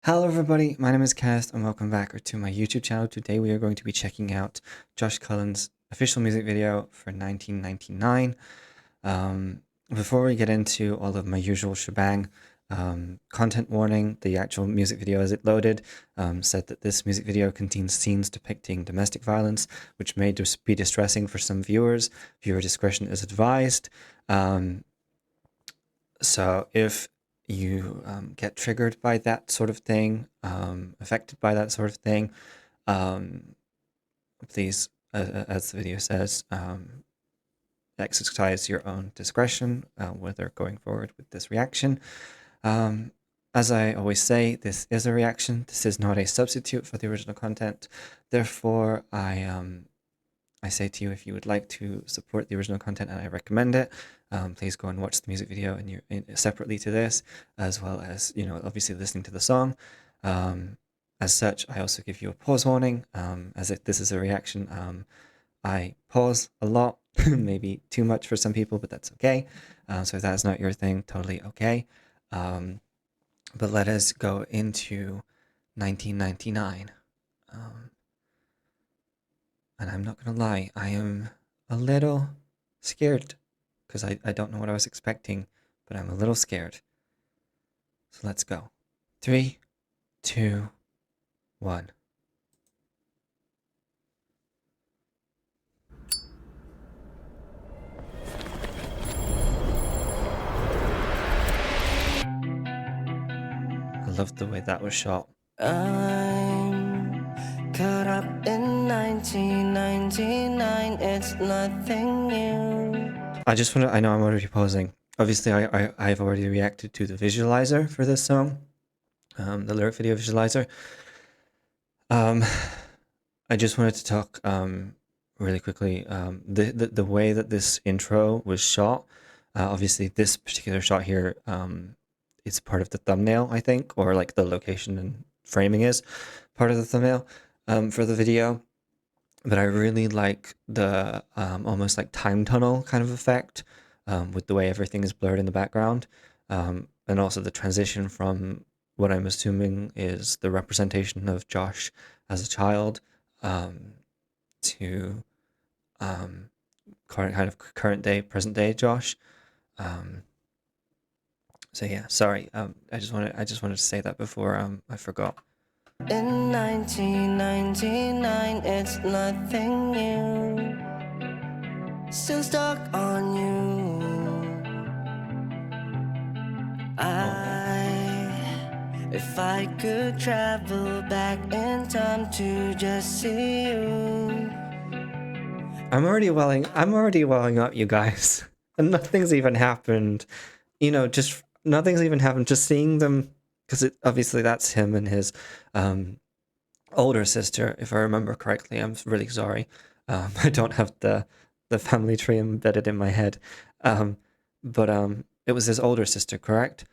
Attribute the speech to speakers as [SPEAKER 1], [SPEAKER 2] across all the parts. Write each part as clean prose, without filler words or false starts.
[SPEAKER 1] Hello everybody, my name is Kaz and welcome back to my YouTube channel. Today we are going to be checking out Josh Cullen's official music video for 1999. Before we get into all of my usual shebang, content warning, the actual music video as it loaded said that this music video contains scenes depicting domestic violence, which may be distressing for some viewers. Viewer discretion is advised. So if you get triggered by that sort of thing, affected by that sort of thing, please, as the video says, exercise your own discretion whether going forward with this reaction. As I always say, this is a reaction. This is not a substitute for the original content. Therefore, I say to you, if you would like to support the original content, and I recommend it, please go and watch the music video separately to this, as well as, obviously listening to the song. As such, I also give you a pause warning, as if this is a reaction. I pause a lot, maybe too much for some people, but that's okay. So if that's not your thing, totally okay. But let us go into 1999. And I'm not gonna lie, I am a little scared because I don't know what I was expecting, but I'm a little scared. So let's go. 3, 2, 1. I love the way that was shot.
[SPEAKER 2] I'm caught up in 1999, it's nothing new.
[SPEAKER 1] I know I'm already pausing. Obviously, I've already reacted to the visualizer for this song, the lyric video visualizer. I just wanted to talk really quickly. The way that this intro was shot, obviously this particular shot here, it's part of the thumbnail, I think, or like the location and framing is part of the thumbnail for the video. But I really like the almost like time tunnel kind of effect with the way everything is blurred in the background, and also the transition from what I'm assuming is the representation of Josh as a child to current day, present day Josh. So yeah, sorry. I just wanted to say that before I forgot.
[SPEAKER 2] In 1999, it's nothing new. Still stuck on you. If I could travel back in time to just see you.
[SPEAKER 1] I'm already welling up, you guys. And nothing's even happened. Just nothing's even happened. Just seeing them, because obviously that's him and his older sister, if I remember correctly. I'm really sorry. I don't have the family tree embedded in my head. But it was his older sister, correct?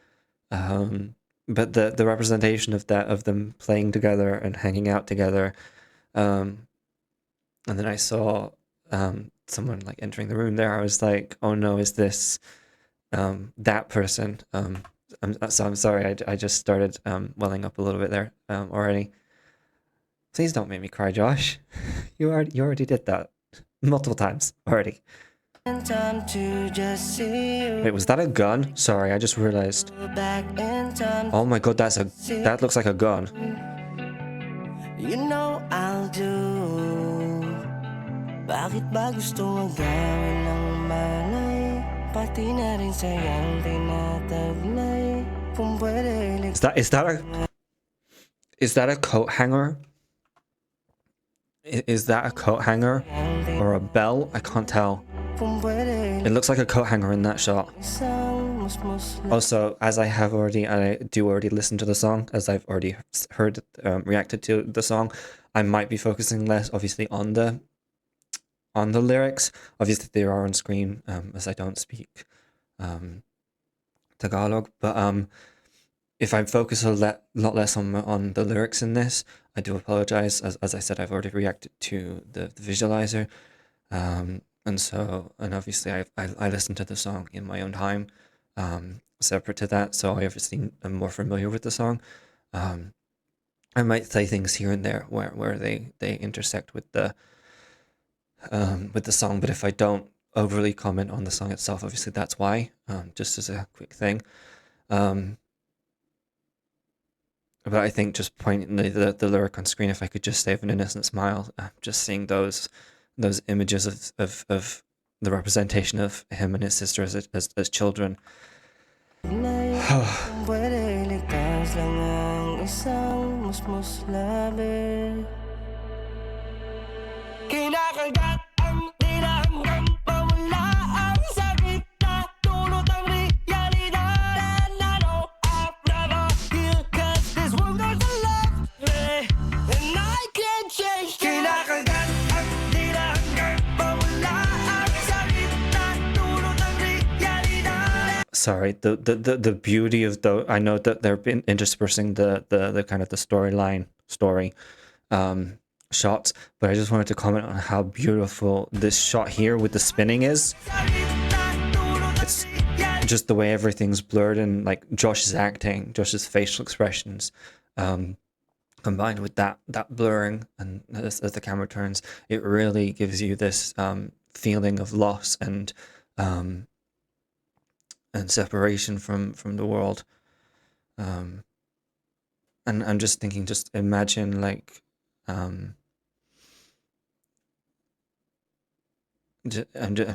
[SPEAKER 1] But the representation of them playing together and hanging out together, and then I saw someone like entering the room there. I was like, oh no, is this that person? I'm sorry, I just started welling up a little bit there already. Please don't make me cry, Josh. You already did that multiple times already. Wait, was that a gun? Sorry, I just realized. Oh my god, that looks like a gun.
[SPEAKER 2] You know I'll do. Bakit ba gusto mong gawin ng malay? Pati na rin sayang tinataglay. Kung pwede
[SPEAKER 1] Is that a coat hanger? Is that a coat hanger or a belt? I can't tell. It looks like a coat hanger in that shot. Also, as I do already listen to the song, as I've already heard reacted to the song, I might be focusing less, obviously, on the lyrics. Obviously, they are on screen, as I don't speak Tagalog, but if I focus a lot less on the lyrics in this, I do apologize. As I said, I've already reacted to the visualizer, and obviously I listened to the song in my own time, separate to that, so I obviously am more familiar with the song. I might say things here and there where they intersect with the song, but if I don't overly comment on the song itself, obviously that's why. Just as a quick thing. Um, but I think just pointing the lyric on screen, if I could just save an innocent smile, just seeing those images of the representation of him and his sister as children.
[SPEAKER 2] Kung pwede iligtas lang ang isang musmus labi. Kinakagat ang tila hanggang mawala ang sakit na dulot ng realidad. And I know I've never healed, 'cause this world doesn't love me, and I can't change that. Kinakagat ang tila hanggang mawala ang sakit na dulot ng realidad.
[SPEAKER 1] Sorry, the beauty of I know that they've been interspersing the kind of the story shots, but I just wanted to comment on how beautiful this shot here with the spinning is. It's just the way everything's blurred, and like Josh's acting, Josh's facial expressions, combined with that blurring, and as the camera turns, it really gives you this feeling of loss and separation from the world. And I'm just thinking, just imagine like I'm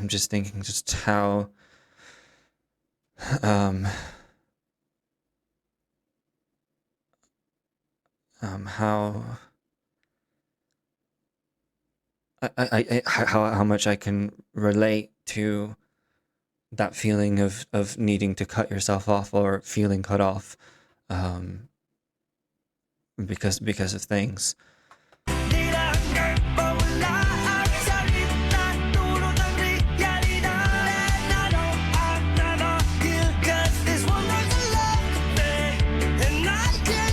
[SPEAKER 1] just thinking just how how how much I can relate to that feeling of needing to cut yourself off or feeling cut off because of things.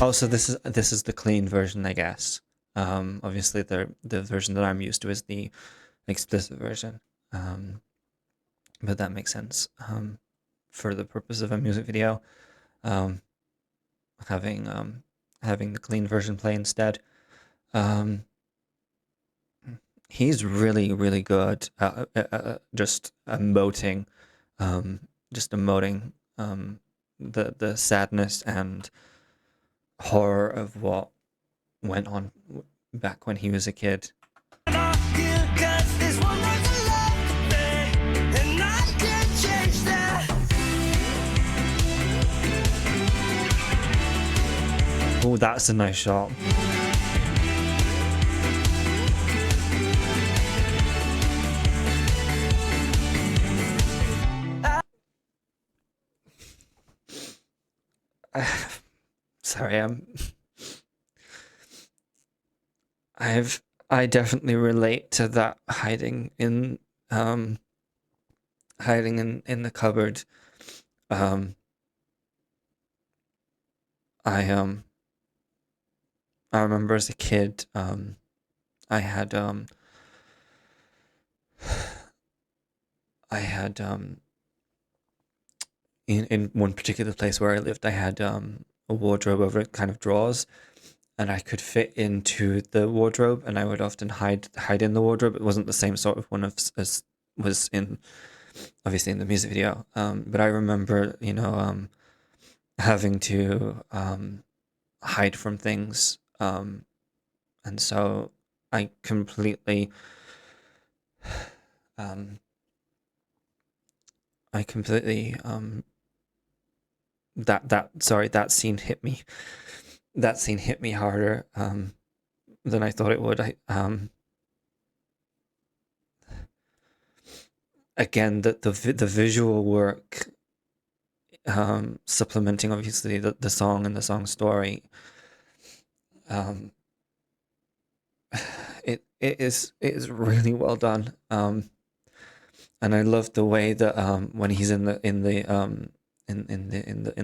[SPEAKER 1] Also, this is the clean version, I guess. Obviously, the version that I'm used to is the explicit version, but that makes sense. For the purpose of a music video, having the clean version play instead. He's really good at just emoting, the sadness and horror of what went on back when he was a kid. Oh, that's a nice shot. Sorry, I definitely relate to that hiding in the cupboard. I remember as a kid, I had in one particular place where I lived, I had a wardrobe over kind of drawers, and I could fit into the wardrobe, and I would often hide in the wardrobe. It wasn't the same sort of one as was in obviously in the music video, but I remember having to hide from things, and so I completely that scene hit me. That scene hit me harder than I thought it would. Again, the visual work, supplementing obviously the song and the song story. It is really well done. And I love the way that when he's in the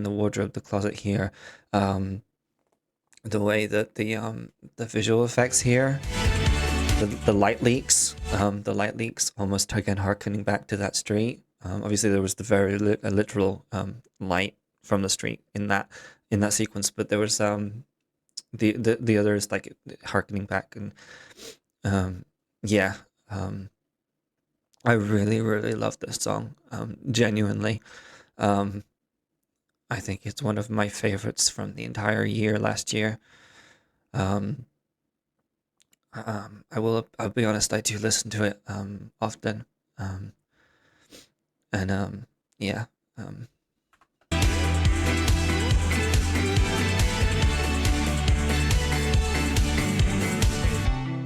[SPEAKER 1] wardrobe, the closet here, the way that the visual effects here, the light leaks, almost again harkening back to that street. Obviously, there was the very literal light from the street in that sequence, but there was The other is like harkening back, and yeah, um, I really really love this song. Genuinely, um, I think it's one of my favorites from the entire year last year. Um, I'll be honest, I do listen to it often, um, and yeah. Um,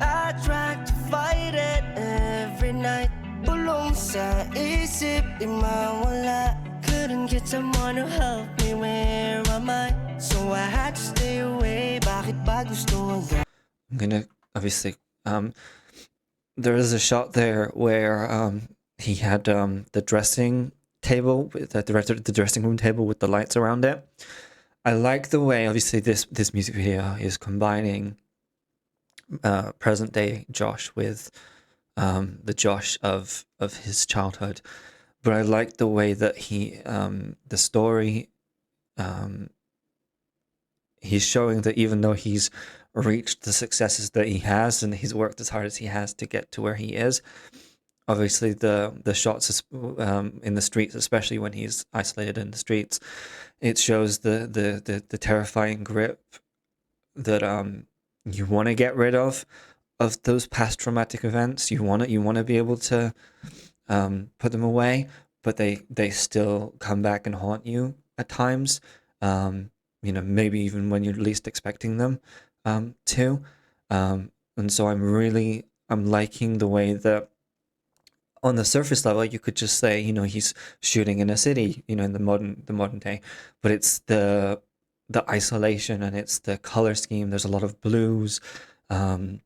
[SPEAKER 2] I tried to fight it every night. Bulong sa isip, di mawala. Couldn't get someone to help me, where am I? So I had to stay away. Bakit ba gusto agad?
[SPEAKER 1] I'm gonna obviously there is a shot there where he had the dressing table with the dressing room table with the lights around it. I like the way obviously this music video is combining present day Josh with the Josh of his childhood, but I like the way that the story um, he's showing that even though he's reached the successes that he has and he's worked as hard as he has to get to where he is, obviously the shots in the streets, especially when he's isolated in the streets, it shows the terrifying grip that you want to get rid of those past traumatic events. You want to be able to put them away, but they still come back and haunt you at times. Maybe even when you're least expecting them to. And so I'm liking the way that on the surface level you could just say, he's shooting in a city, in the modern day, but it's the isolation and it's the color scheme. There's a lot of blues in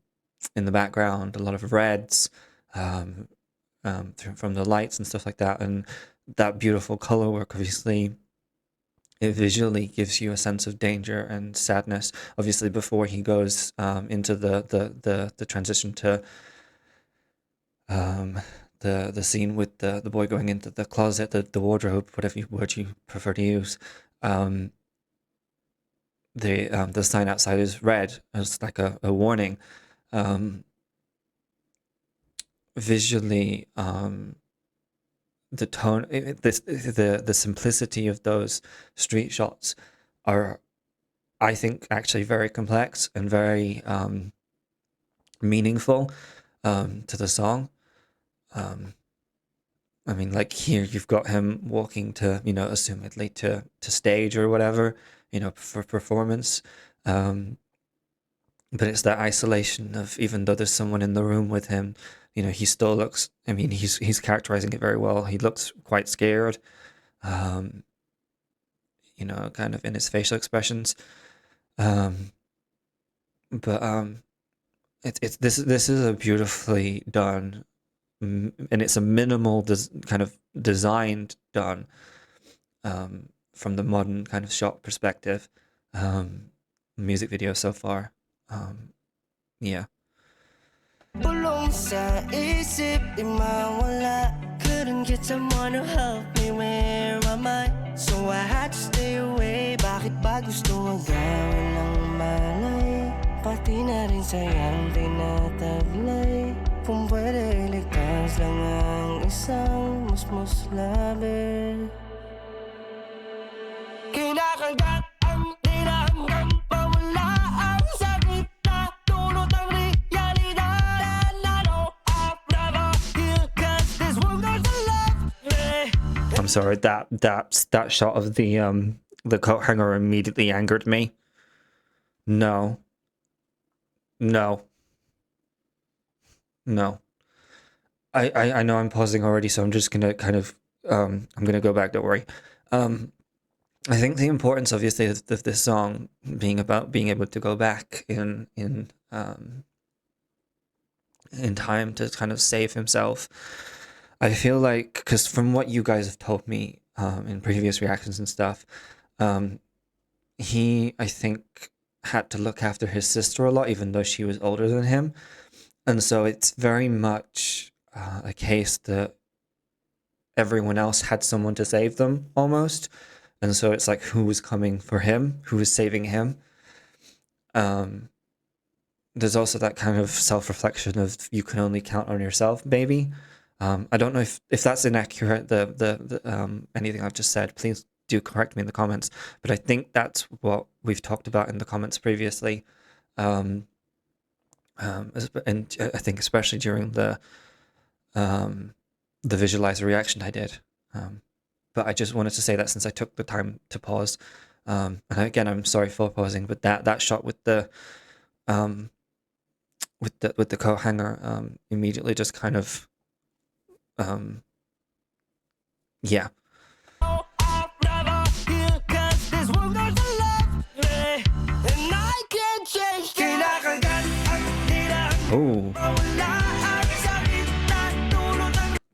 [SPEAKER 1] the background, a lot of reds from the lights and stuff like that, and that beautiful color work. Obviously, it visually gives you a sense of danger and sadness. Obviously, before he goes into the transition to um, the scene with the boy going into the closet, the wardrobe, whatever word you prefer to use. The sign outside is red as like a warning. Visually, the tone, the simplicity of those street shots are, I think, actually very complex and very meaningful to the song. I mean, like here you've got him walking to, assumedly to stage or whatever, for performance. But it's that isolation of, even though there's someone in the room with him, he still looks. I mean, he's characterizing it very well. He looks quite scared. Um, kind of in his facial expressions. Um, but it's this is a beautifully done, and it's a minimal kind of designed done from the modern kind of shot perspective. Music video so far. Yeah.
[SPEAKER 2] Bulong sa isip, di mawala. Couldn't get someone to help me, where am I? So I had to stay away. Bakit ba gusto agawin ng malay? Pati na rin sayang tinataglay. Kung pwede iligtas lang ang isang musmus labi. Kinakagat ang dinahanggang pawala ang sakit na dulot ng realidad. And I know I've never healed, 'cause this world goes to love me.
[SPEAKER 1] I'm sorry, that shot of the coat hanger immediately angered me. No. No. No. I know I'm pausing already, so I'm just gonna kind of I'm gonna go back, don't worry. I think the importance, obviously, of this song being about being able to go back in time to kind of save himself. I feel like, because from what you guys have told me in previous reactions and stuff, he, I think, had to look after his sister a lot, even though she was older than him. And so it's very much a case that everyone else had someone to save them, almost. And so it's like, who was coming for him? Who was saving him? there's also that kind of self-reflection of you can only count on yourself, maybe. I don't know if that's inaccurate, the anything I've just said. Please do correct me in the comments. But I think that's what we've talked about in the comments previously. Um, and I think especially during the visualizer reaction I did. But I just wanted to say that since I took the time to pause. And again, I'm sorry for pausing, but that shot um, with the coat hanger immediately just kind of yeah.
[SPEAKER 2] I'd rather hear 'cause this world doesn't love me, and I can't change that.
[SPEAKER 1] Oh,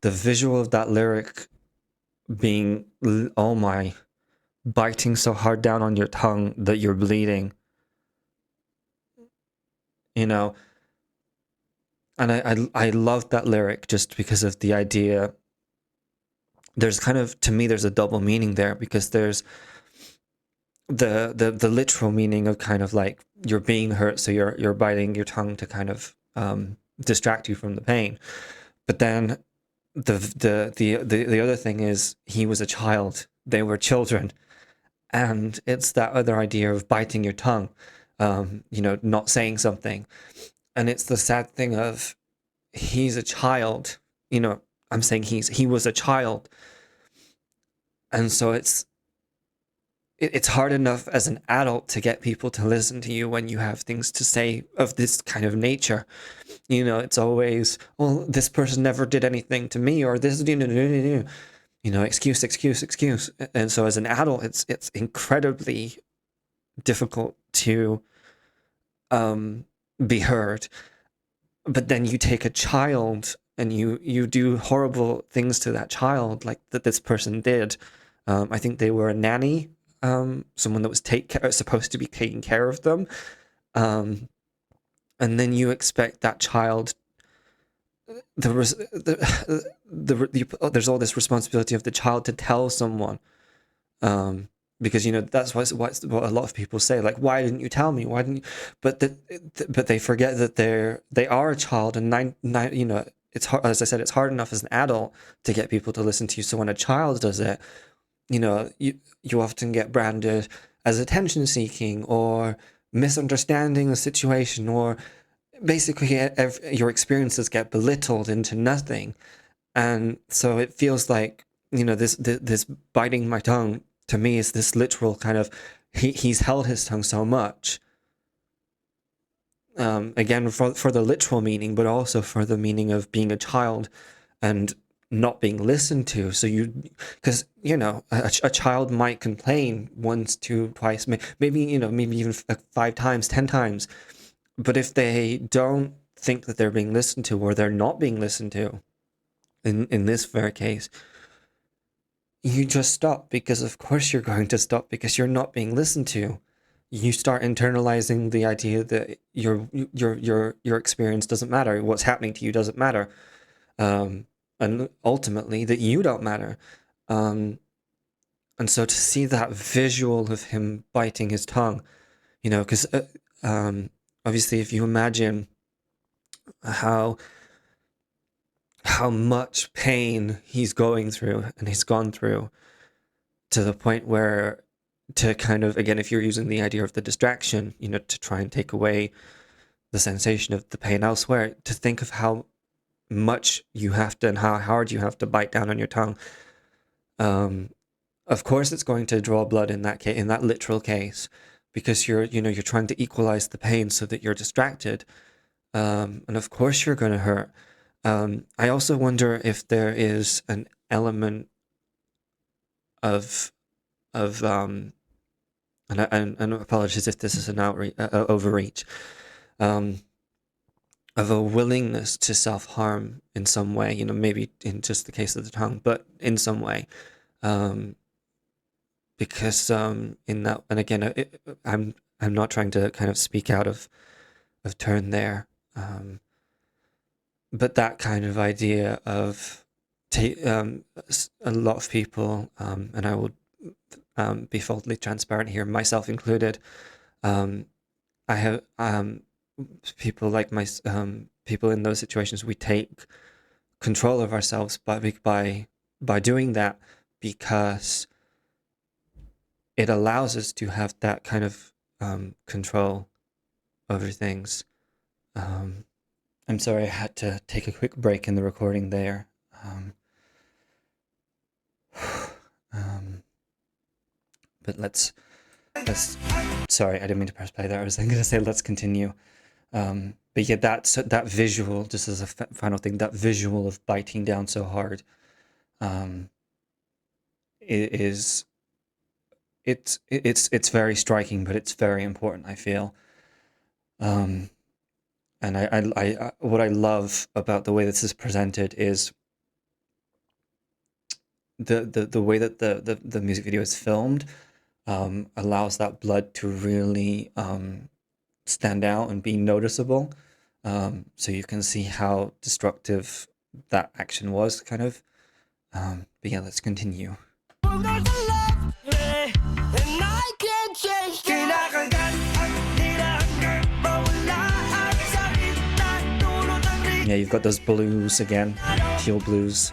[SPEAKER 1] the visual of that lyric being oh my, biting so hard down on your tongue that you're bleeding, you know. And I love that lyric just because of the idea. There's kind of, to me, there's a double meaning there, because there's the literal meaning of kind of like you're being hurt, so you're biting your tongue to kind of distract you from the pain. But then the other thing is, he was a child, they were children, and it's that other idea of biting your tongue, not saying something. And it's the sad thing of, he's a child, I'm saying he was a child. And so it's hard enough as an adult to get people to listen to you when you have things to say of this kind of nature. It's always, well, this person never did anything to me, or this, excuse. And so as an adult, it's incredibly difficult to be heard. But then you take a child and you do horrible things to that child, like that this person did. I think they were a nanny, someone that was supposed to be taking care of them. And then you expect that child, there's all this responsibility of the child to tell someone, because that's what a lot of people say, like, why didn't you tell me? Why didn't you? But they forget that they are a child, and it's hard, as I said, it's hard enough as an adult to get people to listen to you. So when a child does it, you often get branded as attention seeking or misunderstanding the situation, or basically your experiences get belittled into nothing. And so it feels like, this biting my tongue to me is this literal kind of, he's held his tongue so much, again, for the literal meaning, but also for the meaning of being a child and not being listened to. So because a child might complain once, two, twice, maybe even 5 times, 10 times, but if they don't think that they're being listened to, or they're not being listened to, in this very case, you just stop, because of course you're going to stop, because you're not being listened to. You start internalizing the idea that your experience doesn't matter, what's happening to you doesn't matter, and ultimately that you don't matter. And so to see that visual of him biting his tongue, because obviously if you imagine how much pain he's going through, and he's gone through, to the point where, to kind of, again, if you're using the idea of the distraction, to try and take away the sensation of the pain elsewhere, to think of how much you have to, and how hard you have to bite down on your tongue. Of course it's going to draw blood in that case, in that literal case, because you're trying to equalize the pain so that you're distracted. And of course you're going to hurt. I also wonder if there is an element of and apologies if this is an overreach, of a willingness to self-harm in some way, maybe in just the case of the tongue, but in some way, because in that, and again, I'm not trying to kind of speak out of turn there, but that kind of idea of a lot of people, and I will be fully transparent here, myself included, I have people like people in those situations, we take control of ourselves by doing that, because it allows us to have that kind of control over things. Um, I'm sorry, I had to take a quick break in the recording there. Um, um, but let's. Sorry, I didn't mean to press play there. I was going to say let's continue. But yeah, that visual, just as a final thing, that visual of biting down so hard, um, is it's very striking, but it's very important, I feel. Um, and what I love about the way this is presented is the way that the music video is filmed, allows that blood to really stand out and be noticeable. So you can see how destructive that action was, kind of. But yeah, let's continue. Yeah, you've got those blues again, teal blues.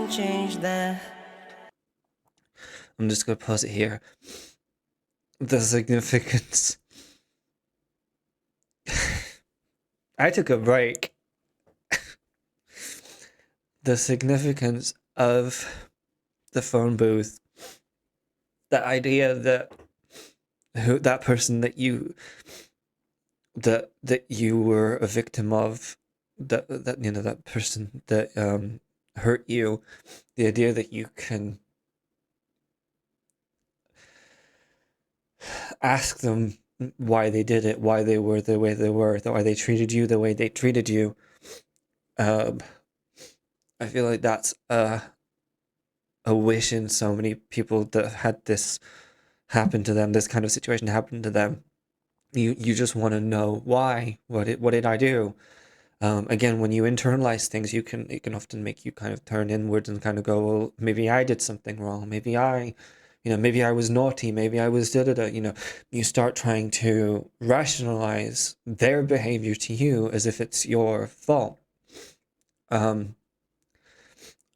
[SPEAKER 2] Change that.
[SPEAKER 1] I'm just gonna pause it here. The significance. I took a break. The significance of the phone booth. The idea that that person that you were a victim of, that that person that hurt you, the idea that you can ask them why they did it, why they were the way they were, why they treated you the way they treated you. I feel like that's a wish in so many people that had this happen to them, this kind of situation happen to them. You just want to know why. What did I do? Again, when you internalize things, it can often make you kind of turn inwards and kind of go, well, maybe I did something wrong. Maybe I was naughty. Maybe I was da da da. You start trying to rationalize their behavior to you as if it's your fault. And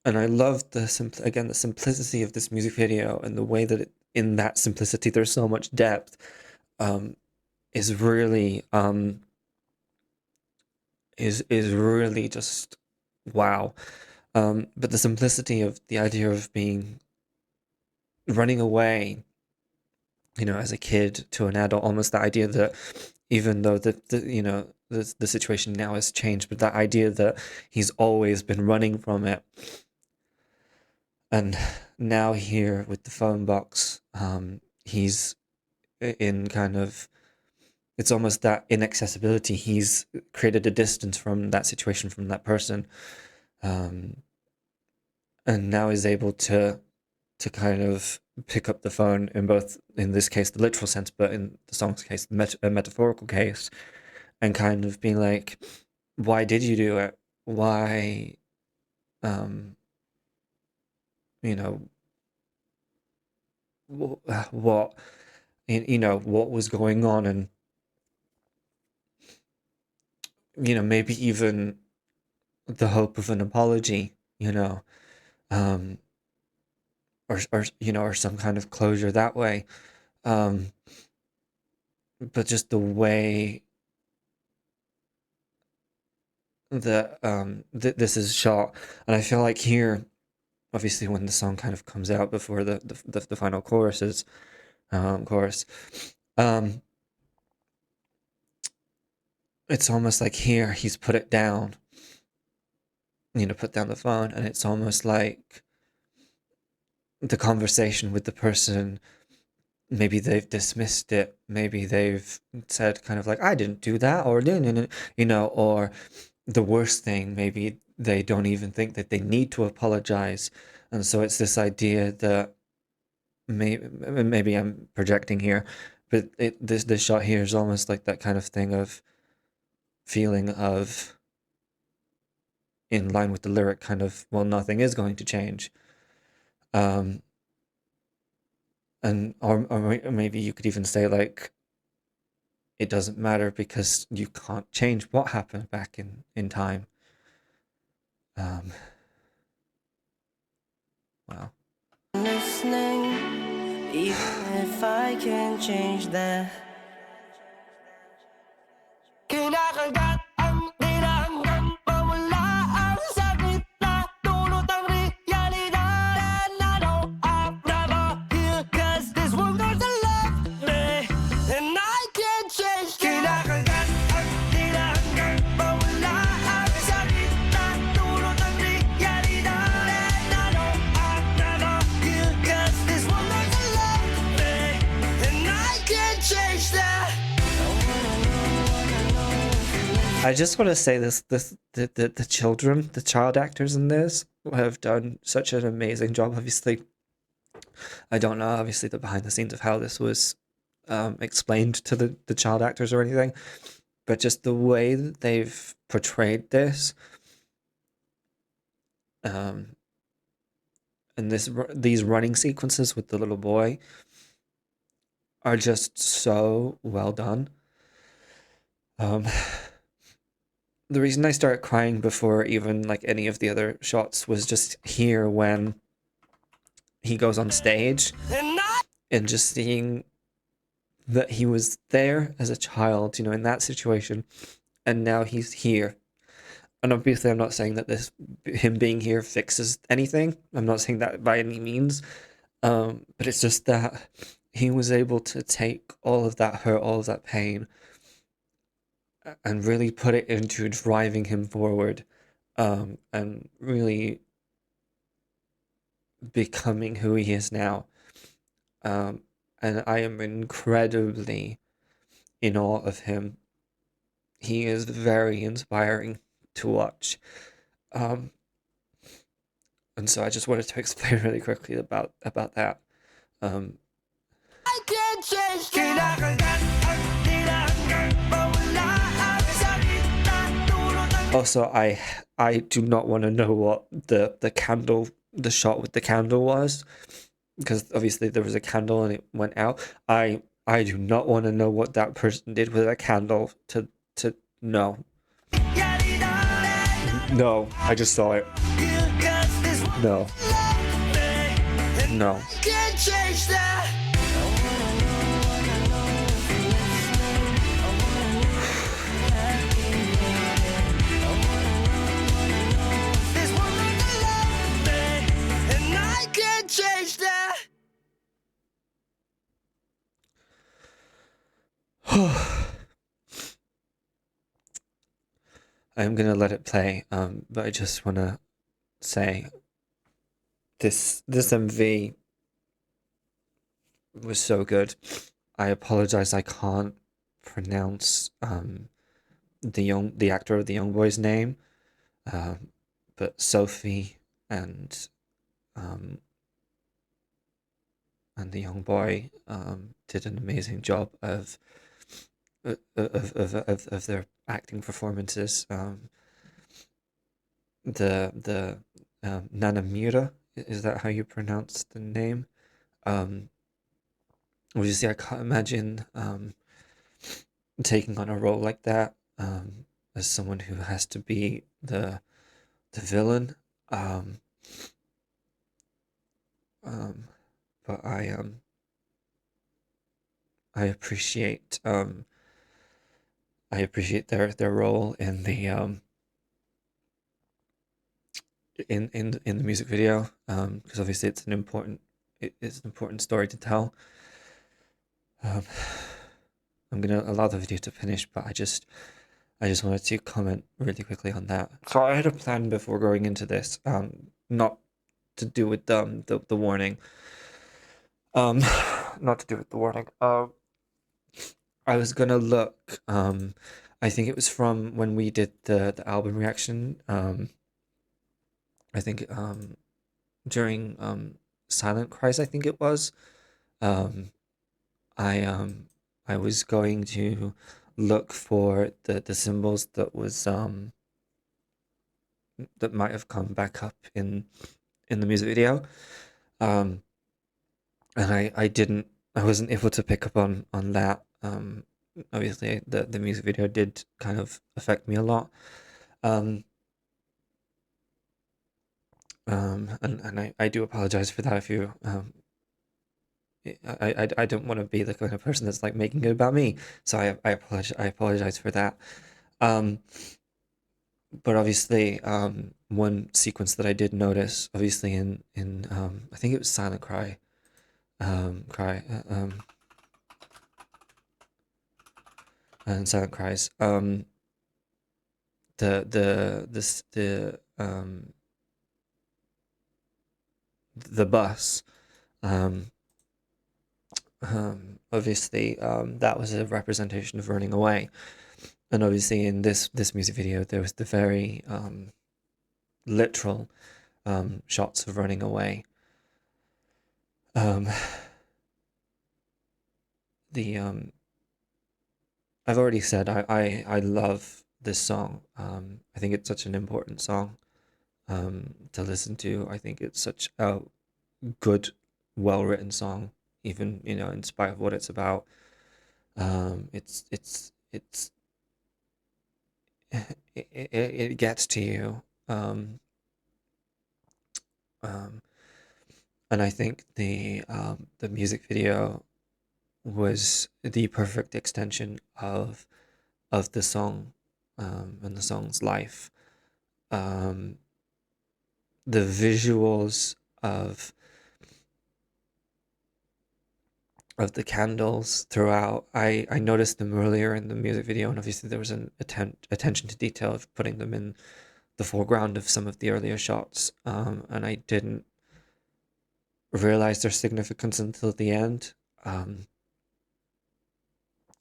[SPEAKER 1] I love the simplicity of this music video, and the way that in that simplicity there's so much depth, is really is really just wow. But the simplicity of the idea of running away, as a kid to an adult, almost the idea that even though the situation now has changed, but that idea that he's always been running from it, and now here with the phone box, he's in kind of, it's almost that inaccessibility. He's created a distance from that situation, from that person, and now is able to kind of pick up the phone, in this case the literal sense, but in the song's case a metaphorical case, and kind of being like, why did you do it? Why, you know, what what was going on, and maybe even the hope of an apology, um, or some kind of closure that way. But just the way that this is shot, and I feel like here, obviously, when the song kind of comes out before the final chorus, it's almost like here he's put it down, put down the phone, and it's almost like the conversation with the person maybe they've dismissed it. Maybe they've said kind of like, I didn't do that, or no, no, no, or the worst thing, maybe they don't even think that they need to apologize. And so it's this idea that maybe I'm projecting here, but this shot here is almost like that kind of thing of feeling of in line with the lyric, kind of, well, nothing is going to change. Um, and or maybe you could even say like it doesn't matter because you can't change what happened back in time. Um, wow.
[SPEAKER 2] Listening, even if I can't change that. Kinakagat ang di na hanggang mawala ang sakit na dulot ng realidad. And I know I'm never here 'cause this world doesn't love me, and I can't change that. Kinakagat ang di na hanggang mawala ang sakit na dulot ng realidad. And I know I'm never here 'cause this world doesn't love me, and I can't change that.
[SPEAKER 1] I just want to say the children, the child actors in this have done such an amazing job. Obviously, I don't know, obviously, the behind the scenes of how this was explained to the child actors or anything, but just the way that they've portrayed this, and these running sequences with the little boy are just so well done. The reason I started crying before even like any of the other shots was just here when he goes on stage and just seeing that he was there as a child, in that situation, and now he's here. And obviously, I'm not saying that him being here fixes anything. I'm not saying that by any means. But it's just that he was able to take all of that hurt, all of that pain, and really put it into driving him forward, and really becoming who he is now. And I am incredibly in awe of him. He is very inspiring to watch. And so I just wanted to explain really quickly about that.
[SPEAKER 2] I can't change that.
[SPEAKER 1] Also, I do not want to know what the shot with the candle was, because obviously there was a candle and it went out. I do not want to know what that person did with a candle to no. No, I just saw it. No. No.
[SPEAKER 2] Can't change that. This one doesn't love me, and I can't change that.
[SPEAKER 1] I'm gonna let it play, but I just wanna say this MV was so good. I apologize, I can't pronounce the actor of the young boy's name, but Sophie and the young boy did an amazing job of their acting performances. The Nanamira, is that how you pronounce the name? Obviously, I can't imagine taking on a role like that as someone who has to be the villain. But I appreciate their role in the in the music video, because obviously it's an important story to tell. I'm gonna allow the video to finish, but I just wanted to comment really quickly on that. So I had a plan before going into this, not to do with the warning. not to do with the warning. I was gonna look. I think it was from when we did the album reaction. I think during Silent Cries, I think it was. Um, I I was going to look for the symbols that might have come back up in the music video. Um, and I wasn't able to pick up on that. Obviously the music video did kind of affect me a lot. Um, and I do apologize for that if you I don't want to be the kind of person that's like making it about me. So I apologize for that. Um, but obviously, one sequence that I did notice, obviously in I think it was Silent Cry, Cry, and Silent Cries, the bus, um, obviously, that was a representation of running away, and obviously in this music video there was the very literal shots of running away. Um, the I've already said I love this song. I think it's such an important song to listen to. I think it's such a good, well written song, even in spite of what it's about. It's it gets to you. Um, and I think the music video was the perfect extension of the song and the song's life. Um, the visuals of of the candles throughout. I noticed them earlier in the music video, and obviously there was an attention to detail of putting them in the foreground of some of the earlier shots, and I didn't realize their significance until the end. Um,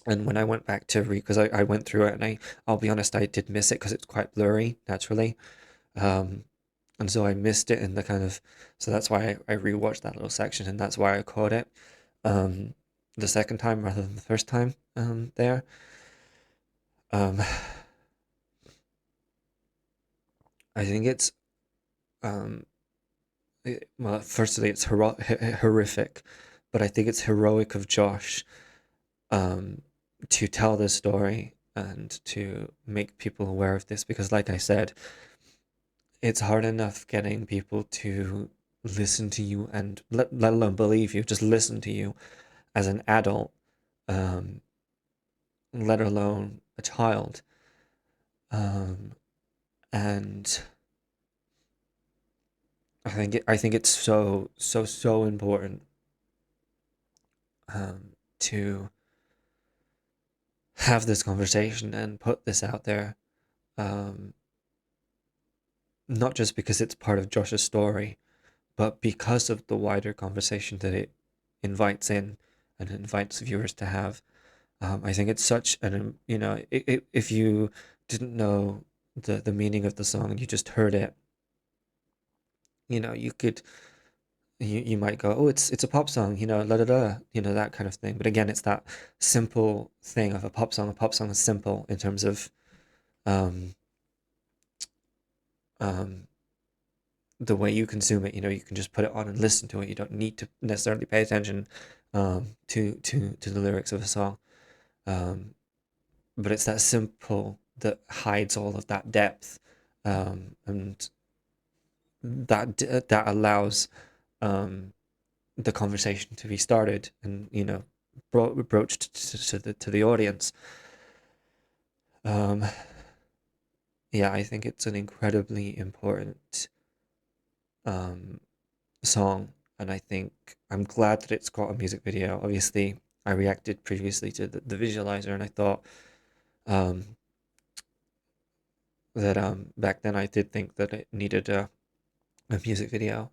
[SPEAKER 1] and when I went back to read, because I went through it, and I'll be honest, I did miss it because it's quite blurry naturally. Um, and so I missed it in the kind of, so that's why I rewatched that little section, and that's why I caught it um, the second time rather than the first time there. Um, I think it's, um, well, firstly, it's horrific, but I think it's heroic of Josh um, to tell this story and to make people aware of this because, like I said, it's hard enough getting people to listen to you and let alone believe you, just listen to you as an adult, um, let alone a child. Um, and I think it's so important to have this conversation and put this out there. Um, not just because it's part of Josh's story, but because of the wider conversation that it invites in and invites viewers to have. I think it's such if you didn't know the meaning of the song and you just heard it, you could you might go, oh, it's a pop song, la da da, that kind of thing. But again, it's that simple thing of a pop song. A pop song is simple in terms of um, um, the way you consume it. You can just put it on and listen to it. You don't need to necessarily pay attention to the lyrics of a song. Um, but it's that simple that hides all of that depth, and that allows um, the conversation to be started and broached to the audience. Um, yeah, I think it's an incredibly important um, song, and I think I'm glad that it's got a music video. Obviously, I reacted previously to the visualizer, and I thought um, that back then I did think that it needed a music video.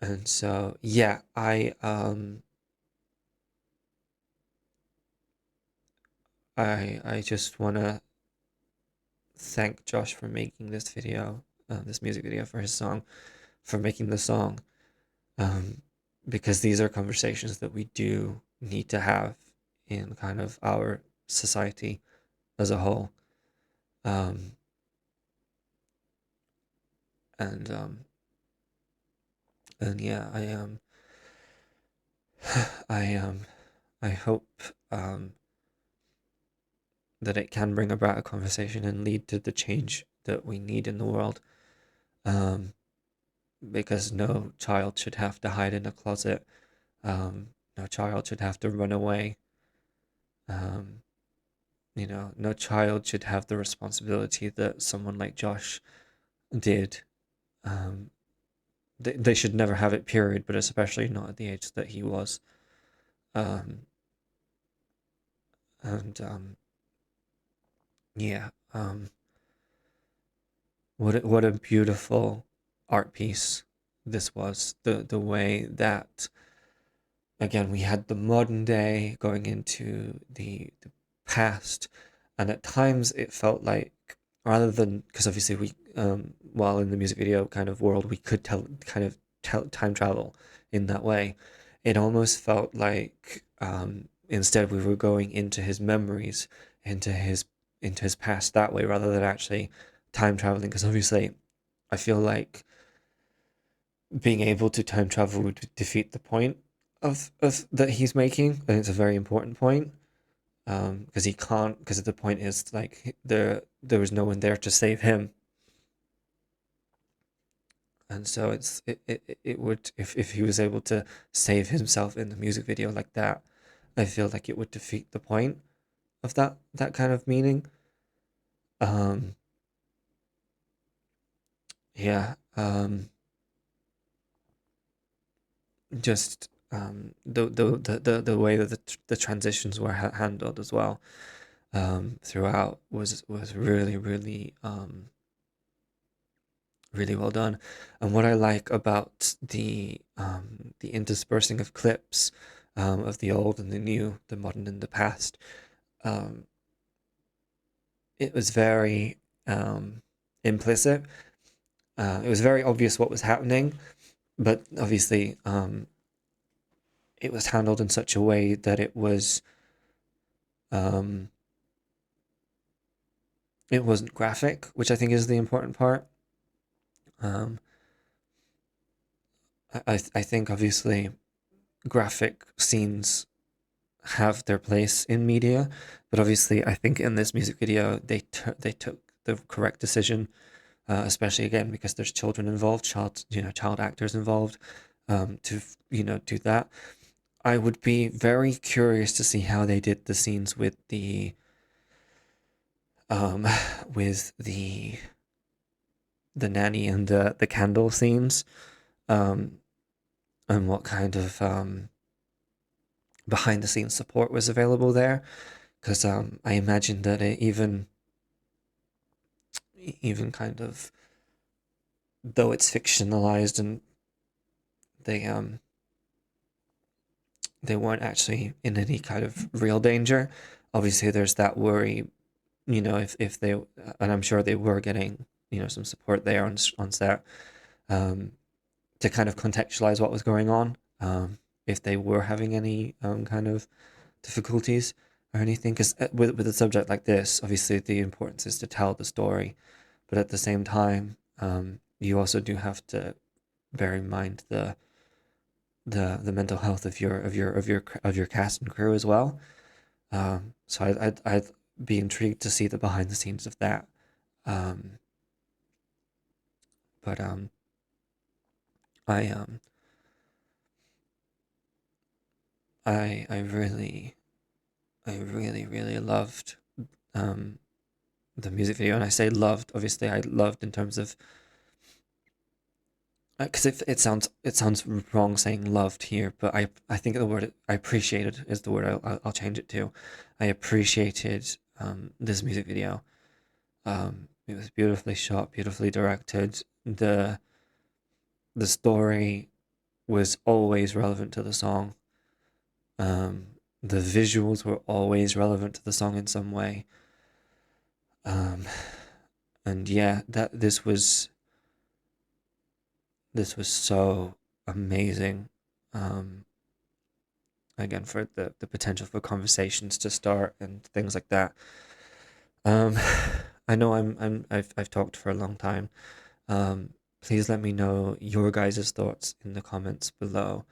[SPEAKER 1] And so yeah, I just want to thank Josh for making this video, this music video for his song, for making the song, um, because these are conversations that we do need to have in kind of our society as a whole. Um, and and yeah, I I hope um, that it can bring about a conversation and lead to the change that we need in the world. Um, because no child should have to hide in a closet. No child should have to run away. Um, no child should have the responsibility that someone like Josh did. Um, they should never have it, period, but especially not at the age that he was. Um, and yeah, what a beautiful art piece this was. The way that, again, we had the modern day going into the past, and at times it felt like, rather than, because obviously we while in the music video kind of world we could tell time travel in that way, it almost felt like instead we were going into his memories, into his past that way, rather than actually time traveling, because obviously I feel like being able to time travel would defeat the point of that he's making, and it's a very important point. Because he can't, because the point is like there was no one there to save him, and so it would, if he was able to save himself in the music video like that, I feel like it would defeat the point of that kind of meaning. Um, yeah. Just the way that the transitions were handled as well, throughout, was really, really, really well done. And what I like about the interspersing of clips, of the old and the new, the modern and the past, um, it was very implicit. It was very obvious what was happening, but obviously it was handled in such a way that um, it wasn't graphic, which I think is the important part. Um, I think obviously graphic scenes have their place in media, but obviously I think in this music video they took the correct decision, especially again because there's children involved, child actors involved, to do that. I would be very curious to see how they did the scenes with um with the nanny and the candle scenes, um, and what kind of behind the scenes support was available there. Because I imagine that it even kind of, though it's fictionalized and they um they weren't actually in any kind of real danger. Obviously, there's that worry, if they, and I'm sure they were getting some support there on set, um, to kind of contextualize what was going on, if they were having any kind of difficulties or anything. Because with a subject like this, obviously the importance is to tell the story, but at the same time, you also do have to bear in mind the mental health of your cast and crew as well. So I'd be intrigued to see the behind the scenes of that. Um, but I I really loved um the music video, and I say loved. Obviously, I loved in terms of, because it sounds wrong saying loved here, but I think the word I appreciated is the word I'll change it to. I appreciated this music video. It was beautifully shot, beautifully directed. The story. was always relevant to the song. The visuals were always relevant to the song in some way. And yeah, that this was so amazing. Again, for the potential for conversations to start and things like that. Um, I know I've talked for a long time. Please let me know your guys' thoughts in the comments below.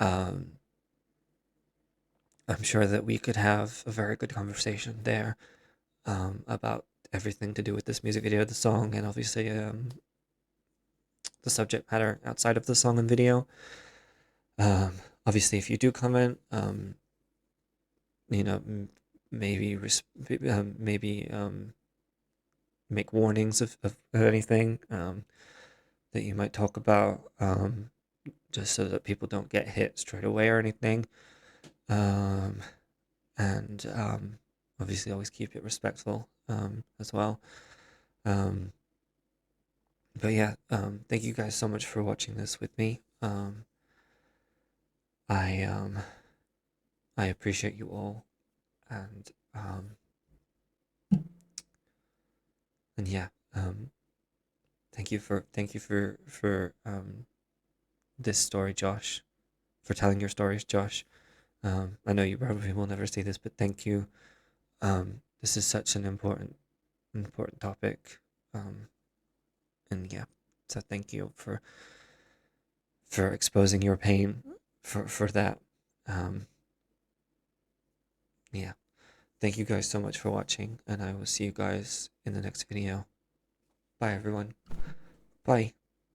[SPEAKER 1] Um, I'm sure that we could have a very good conversation there, about everything to do with this music video, the song, and obviously the subject matter outside of the song and video. Um, Obviously, if you do comment, you know, maybe make warnings of anything that you might talk about, just so that people don't get hit straight away or anything. And obviously, always keep it respectful, as well. Um, but yeah, thank you guys so much for watching this with me. I I appreciate you all, and yeah, thank you for this story, Josh, for telling your stories, Josh. I know you probably will never see this, but thank you. This is such an important topic, um, and yeah, so thank you for exposing your pain for that. Um, yeah, thank you guys so much for watching, and I will see you guys in the next video. Bye, everyone. Bye.